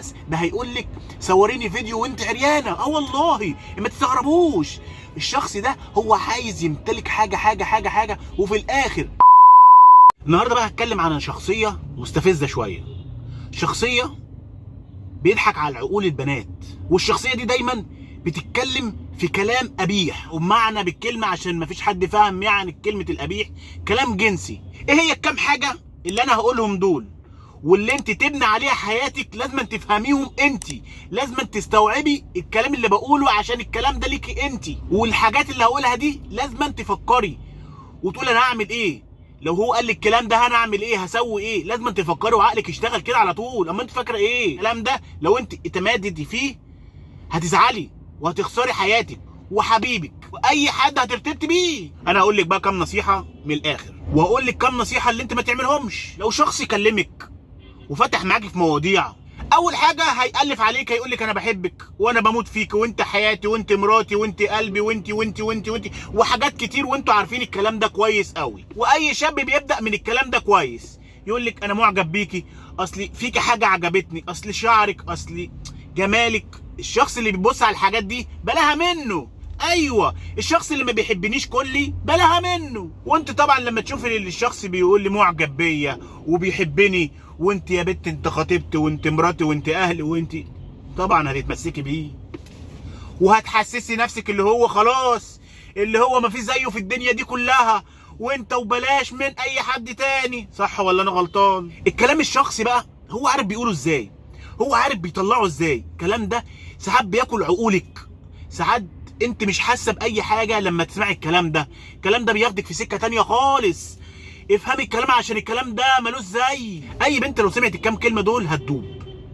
بس ده هيقول لك صوريني فيديو وانت عريانه. والله ما تستغربوش، الشخص ده هو عايز يمتلك حاجه وفي الاخر. النهارده بقى هتكلم عن شخصيه مستفزه شويه، شخصيه بيضحك على عقول البنات، والشخصيه دي دايما بتتكلم في كلام قبيح، وبمعنى بالكلمه عشان مفيش حد فاهم يعني كلمه القبيح، كلام جنسي. ايه هي الكام حاجه اللي انا هقولهم دول واللي انت تبني عليها حياتك؟ لازم تفهميهم انت، لازم تستوعبي الكلام اللي بقوله عشان الكلام ده ليكي انت، والحاجات اللي هقولها دي لازم تفكري وتقول انا هعمل ايه لو هو قال لي الكلام ده، انا هعمل ايه، هسوي ايه. لازم تفكري وعقلك يشتغل كده على طول. اما انت فاكره ايه الكلام ده؟ لو انت اتمادتي فيه هتزعلي وهتخسري حياتك وحبيبك واي حد هترتبطي بيه. انا هقول لك بقى كام نصيحه من الاخر، وهقول لك كام نصيحه اللي انت ما تعملهمش لو شخص يكلمك وفتح معاكي في مواضيع. اول حاجه هيألف عليك، هيقول لك انا بحبك وانا بموت فيك وانت حياتي وانت مراتي وانت قلبي وانت وحاجات كتير، وانتوا عارفين الكلام ده كويس قوي. واي شاب بيبدأ من الكلام ده كويس، يقول لك انا معجب بيكي، اصلي فيكي حاجه عجبتني، اصل شعرك، اصلي جمالك. الشخص اللي بيبص على الحاجات دي بلاها منه. ايوه، الشخص اللي ما بيحبنيش كلي بلاها منه. وانت طبعا لما تشوفي الشخص بيقول لي معجب بيا وبيحبني، وانت يا بنت انت خطيبتي وانت مراتي وانت اهلي وانت، طبعا هتتمسكي بيه وهتحسسي نفسك اللي هو خلاص، اللي هو ما في زيه في الدنيا دي كلها، وانت وبلاش من اي حد تاني. صح ولا انا غلطان؟ الكلام الشخصي بقى هو عارف بيقوله ازاي، هو عارف بيطلعه ازاي. الكلام ده ساعات بياكل عقولك، ساعات انت مش حاسه باي حاجه لما تسمعي الكلام ده. الكلام ده بياخدك في سكه تانيه خالص. افهمي الكلام عشان الكلام ده ملوش زي. اي بنت لو سمعت الكام كلمه دول هتدوب،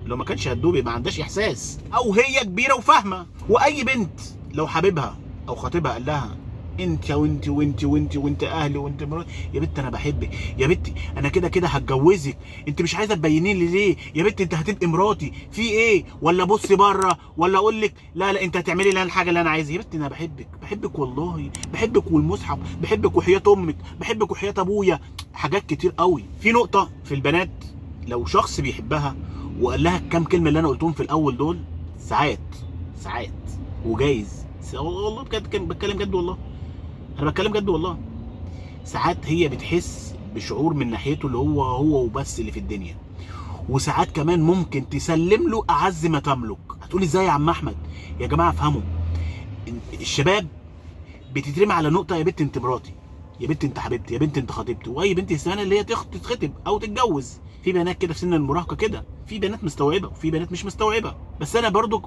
لو ما كانش هتدوب يبقى ما عندهاش احساس، او هي كبيره وفاهمه. واي بنت لو حبيبها او خطيبها قال لها انت وانت اهلي وانت مراتي، يا بنت انا بحبك، يا بنتي انا كده كده هتجوزك، انت مش عايزه تبيني لي ليه يا بنت، انت هتبقي مراتي في ايه، ولا بصي بره، ولا اقول لك لا انت هتعملي لي الحاجه اللي انا عايزها. يا بنتي انا بحبك والله، بحبك والمصحف، بحبك وحياه امك، بحبك وحياه ابويا. حاجات كتير قوي. في نقطه في البنات، لو شخص بيحبها وقال لها الكام كلمه اللي انا قلتهم في الاول دول، ساعات وجايز والله بجد بتكلم جد والله، انا بتكلم جد والله، ساعات هي بتحس بشعور من ناحيته اللي هو وبس اللي في الدنيا، وساعات كمان ممكن تسلم له اعز ما تملك. هتقولي ازاي يا عم احمد؟ يا جماعه افهموا، الشباب بتترمي على نقطه، يا بنت انت مراتي، يا بنت انت حبيبتي، يا بنت انت خطيبتي. واي بنت السنه اللي هي تتخطب او تتجوز، في بنات كده في سن المراهقه كده، في بنات مستوعبه وفي بنات مش مستوعبه. بس انا برضو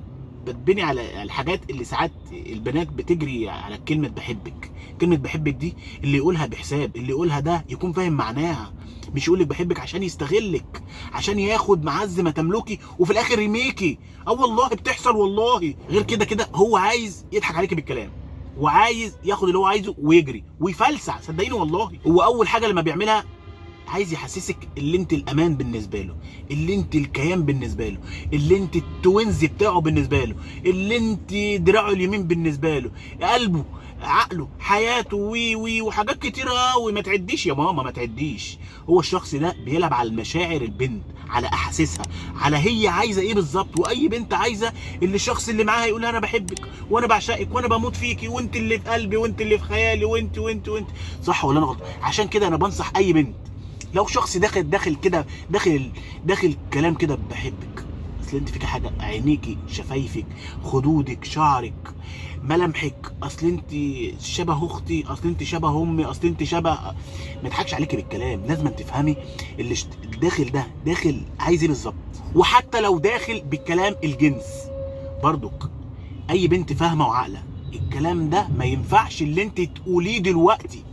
بتبني على الحاجات اللي ساعات البنات بتجري على كلمه بحبك. كلمه بحبك دي اللي يقولها بحساب، اللي يقولها ده يكون فاهم معناها، مش يقول لك بحبك عشان يستغلك، عشان ياخد معز ما تملكي وفي الاخر يرميكي. والله بتحصل والله. غير كده هو عايز يضحك عليكي بالكلام، وعايز ياخد اللي هو عايزه ويجري ويفلسع. صدقيني والله، هو اول حاجه لما بيعملها عايز يحسسك اللي انت الامان بالنسبه له، اللي انت الكيان بالنسبه له، اللي انت التوينز بتاعه بالنسبه له، اللي انت دراعه اليمين بالنسبه له، قلبه، عقله، حياته وي وحاجات كتيره قوي ما تعديش يا ماما، ما تعديش. هو الشخص ده بيلعب على المشاعر البنت، على احاسيسها، على هي عايزه ايه بالظبط. واي بنت عايزه اللي الشخص اللي معاها يقول انا بحبك وانا بعشقك وانا بموت فيكي وانت اللي في قلبي وانت اللي في خيالي وانت. صح ولا انا غلط؟ عشان كده انا بنصح اي بنت، لو شخص داخل كده داخل كلام كده بحبك، اصل انت فيك حاجه، عينيكي، شفايفك، خدودك، شعرك، ملامحك، اصل انت شبه اختي، اصل انت شبه امي، اصل انت شبه، ما يضحكش عليكي بالكلام. لازم تفهمي اللي داخل ده داخل عايز ايه بالظبط. وحتى لو داخل بالكلام الجنس برضك، اي بنت فاهمه وعاقله الكلام ده ما ينفعش اللي انت تقوليه دلوقتي،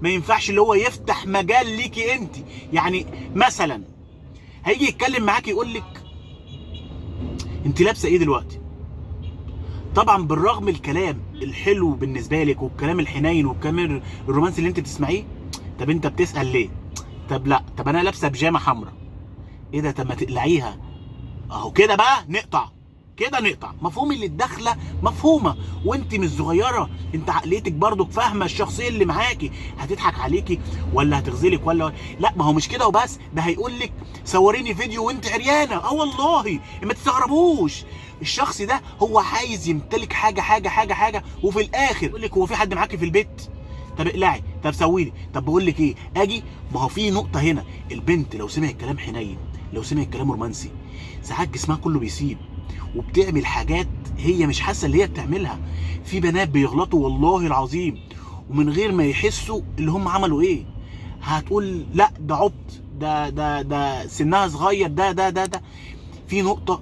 ما ينفعش اللي هو يفتح مجال ليكي انت. يعني مثلا هيجي يتكلم معاكي يقول لك انت لابسه ايه دلوقتي، طبعا بالرغم الكلام الحلو بالنسبه لك والكلام الحنين والكلام الرومانسي اللي انت بتسمعيه، طب انت بتسال ليه؟ طب لا، طب انا لابسه بيجامه حمراء، ايه ده؟ طب ما تقلعيها. اهو كده بقى نقطع. كده نقطع. مفهوم اللي الداخله مفهومه، وانت مش صغيره، انت عقليتك برضك فاهمه الشخصيه اللي معاكي هتضحك عليكي ولا هتغزلك ولا لا. ما هو مش كده وبس، ده هيقول لك صوريني فيديو وانت عريانه. والله ما تستغربوش، الشخص ده هو عايز يمتلك حاجه وفي الاخر يقول لك هو في حد معاكي في البيت؟ طب اقلعي، طب سوي لي، طب بقول لك ايه، اجي. ما هو في نقطه هنا، البنت لو سمعت كلام حنين، لو سمعت كلام رومانسي، ساعات جسمها كله بيسيب وبتعمل حاجات هي مش حاسه اللي هي بتعملها. في بنات بيغلطوا والله العظيم ومن غير ما يحسوا اللي هم عملوا ايه. هتقول لا ده عبط، ده سنها صغير، ده في نقطه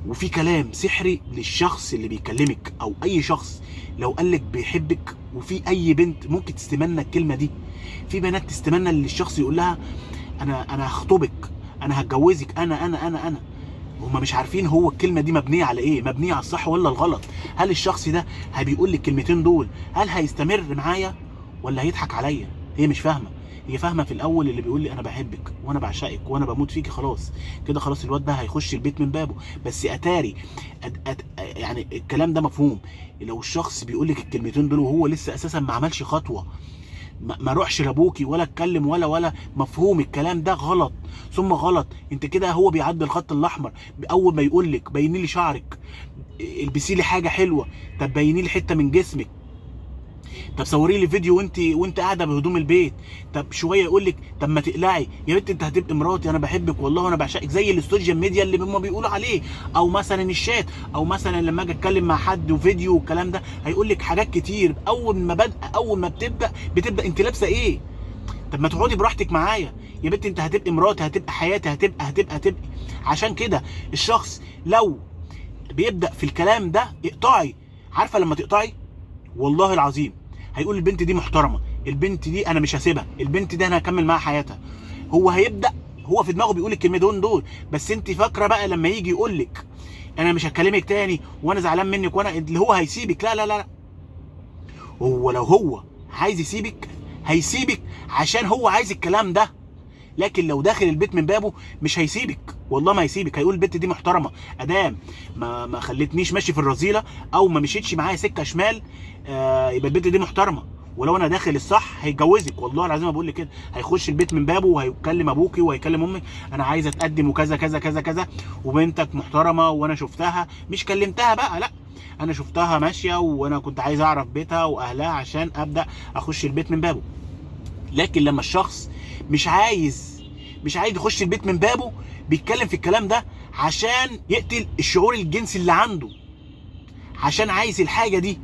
وفي كلام سحري للشخص اللي بيكلمك او اي شخص لو قالك بيحبك. وفي اي بنت ممكن تستمنى الكلمه دي، في بنات تستمنى اللي الشخص يقول لها انا هخطبك، انا هتجوزك، انا هما مش عارفين هو الكلمه دي مبنيه على ايه، مبنيه على الصح ولا الغلط. هل الشخص ده بيقول لي الكلمتين دول هل هيستمر معايا ولا هيضحك عليا؟ هي مش فاهمه. هي فاهمه في الاول اللي بيقول لي انا بحبك وانا بعشقك وانا بموت فيكي، خلاص كده خلاص الواد ده هيخش البيت من بابه. بس اتاري يعني الكلام ده مفهوم. لو الشخص بيقول لك الكلمتين دول وهو لسه اساسا ما عملش خطوه، ما روحش لابوكي ولا اتكلم ولا مفهوم الكلام ده غلط ثم غلط. انت كده هو بيعدي الخط الاحمر. اول ما يقول لك بيني لي شعرك، البسي لي حاجه حلوه، طب بيني لي حته من جسمك، طب صوري لي فيديو وانت قاعده بهدوم البيت، طب شويه يقول لك طب ما تقلعي يا بنت انت هتبقي مراتي، انا بحبك والله وانا بعشقك، زي السوشيال ميديا اللي هم بيقولوا عليه، او مثلا الشات، او مثلا لما اجي اتكلم مع حد وفيديو والكلام ده هيقول لك حاجات كتير. اول ما بتبدا انت لابسه ايه؟ طب ما تقعدي براحتك معايا يا بنت، انت هتبقي مراتي، هتبقى حياتي، هتبقى. عشان كده الشخص لو بيبدا في الكلام ده اقطعي. عارفه لما تقطعي والله العظيم هيقول البنت دي محترمه، البنت دي انا مش هسيبها، البنت دي انا هكمل معاها حياتها. هو هيبدا هو في دماغه بيقول الكلمتين دول، بس انت فاكره بقى لما يجي يقول لك انا مش هكلمك تاني وانا زعلان منك وانا اللي هو هيسيبك؟ لا. هو لو هو عايز يسيبك هيسيبك عشان هو عايز الكلام ده، لكن لو داخل البيت من بابه مش هيسيبك، والله ما هيسيبك. هيقول البنت دي محترمه، ادام ما خلتنيش ماشي في الرذيله او ما مشيتش معايا سكه شمال، يبقى البنت دي محترمه. ولو انا داخل الصح هيتجوزك، والله العظيم ما بقول لك كده. هيخش البيت من بابه وهيكلم ابوكي وهيكلم امك، انا عايز اتقدم وكذا كذا كذا كذا، وبنتك محترمه وانا شفتها، مش كلمتها بقى، لا انا شفتها ماشيه وانا كنت عايز اعرف بيتها واهلها عشان ابدا اخش البيت من بابه. لكن لما الشخص مش عايز يخش البيت من بابه، بيتكلم في الكلام ده عشان يقتل الشعور الجنسي اللي عنده، عشان عايز الحاجه دي.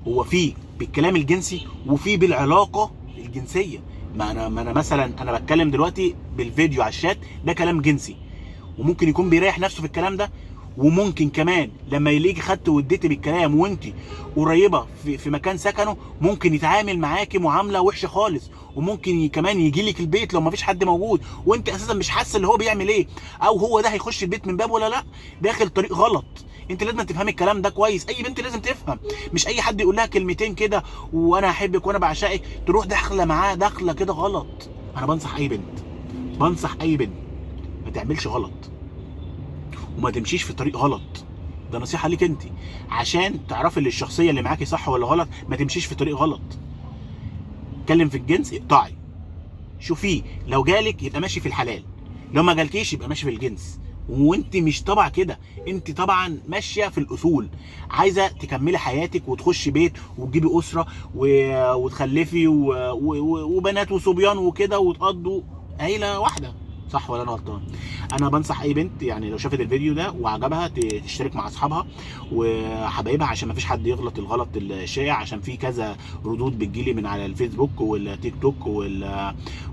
هو فيه بالكلام الجنسي وفيه بالعلاقه الجنسيه. ما انا مثلا انا بتكلم دلوقتي بالفيديو على الشات، ده كلام جنسي وممكن يكون بيريح نفسه في الكلام ده، وممكن كمان لما يلاقيكي خدت واديتي بالكلام وانت قريبه في مكان سكنه ممكن يتعامل معاكي معامله وحشه خالص، وممكن كمان يجي لك البيت لو ما فيش حد موجود وانت اساسا مش حاسه اللي هو بيعمل ايه، او هو ده هيخش البيت من باب ولا لا، داخل طريق غلط. انت لازم تفهمي الكلام ده كويس، اي بنت لازم تفهم، مش اي حد يقول لها كلمتين كده وانا احبك وانا بعشقك تروح داخله معاه داخله كده غلط. انا بنصح اي بنت ما تعملش غلط وما تمشيش في طريق غلط. ده نصيحه ليك انت عشان تعرفي اللي الشخصيه اللي معاكي صح ولا غلط. ما تمشيش في طريق غلط. اتكلم في الجنس، اقطعي، شوفيه، لو جالك يبقى ماشي في الحلال، لو ما جالكيش يبقى ماشي في الجنس. وانت مش طبعا كده، انت طبعا ماشيه في الاصول، عايزه تكملي حياتك وتخشي بيت وتجيبي اسره وتخلفي وبنات وصبيان وكده وتقضوا عيله واحده، صح ولا انا غلطان؟ انا بنصح اي بنت يعني لو شافت الفيديو ده وعجبها تشترك مع اصحابها وحبايبها عشان ما فيش حد يغلط الغلط الشائع، عشان في كذا ردود بتجيلي من على الفيسبوك والتيك توك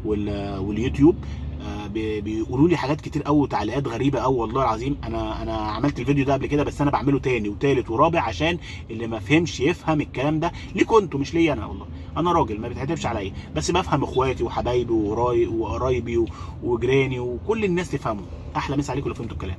واليوتيوب، بيقولوا لي حاجات كتير قوي وتعليقات غريبه قوي. والله العظيم انا عملت الفيديو ده قبل كده، بس انا بعمله تاني وتالت ورابع عشان اللي ما فهمش يفهم الكلام ده. ليكوا انتوا مش ليا انا، والله انا راجل ما بتعتبش عليا، بس بفهم اخواتي وحبايبي وقرايبي وجيراني وكل الناس تفهموا. احلى مسا عليكم لو فهمتوا الكلام.